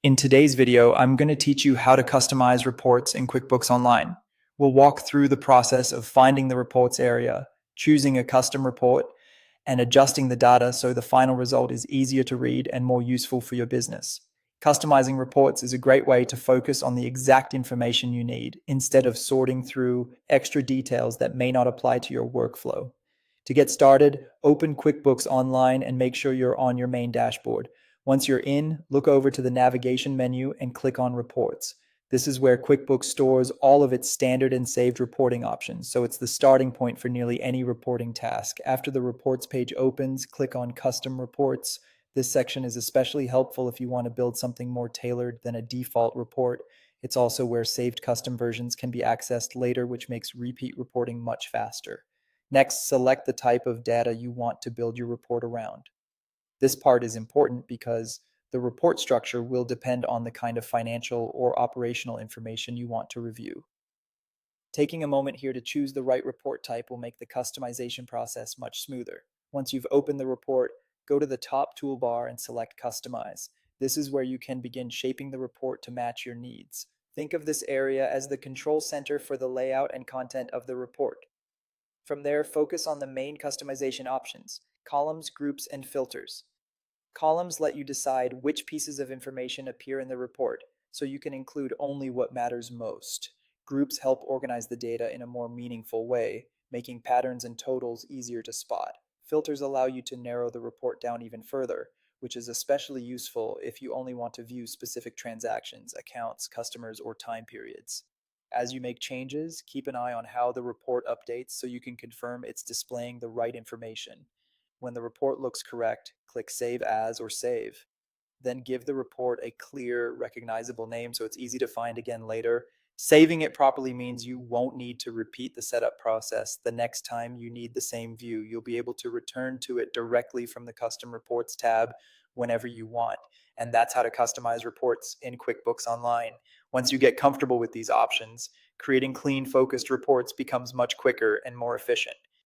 In today's video, I'm going to teach you how to customize reports in QuickBooks Online. We'll walk through the process of finding the reports area, choosing a custom report, and adjusting the data so the final result is easier to read and more useful for your business. Customizing reports is a great way to focus on the exact information you need instead of sorting through extra details that may not apply to your workflow. To get started, open QuickBooks Online and make sure you're on your main dashboard. Once you're in, look over to the navigation menu and click on Reports. This is where QuickBooks stores all of its standard and saved reporting options, so it's the starting point for nearly any reporting task. After the Reports page opens, click on Custom Reports. This section is especially helpful if you want to build something more tailored than a default report. It's also where saved custom versions can be accessed later, which makes repeat reporting much faster. Next, select the type of data you want to build your report around. This part is important because the report structure will depend on the kind of financial or operational information you want to review. Taking a moment here to choose the right report type will make the customization process much smoother. Once you've opened the report, go to the top toolbar and select Customize. This is where you can begin shaping the report to match your needs. Think of this area as the control center for the layout and content of the report. From there, focus on the main customization options: columns, groups, and filters. Columns let you decide which pieces of information appear in the report, so you can include only what matters most. Groups help organize the data in a more meaningful way, making patterns and totals easier to spot. Filters allow you to narrow the report down even further, which is especially useful if you only want to view specific transactions, accounts, customers, or time periods. As you make changes, keep an eye on how the report updates so you can confirm it's displaying the right information. When the report looks correct, click Save As or Save. Then give the report a clear, recognizable name so it's easy to find again later. Saving it properly means you won't need to repeat the setup process the next time you need the same view. You'll be able to return to it directly from the Custom Reports tab whenever you want. And that's how to customize reports in QuickBooks Online. Once you get comfortable with these options, creating clean, focused reports becomes much quicker and more efficient.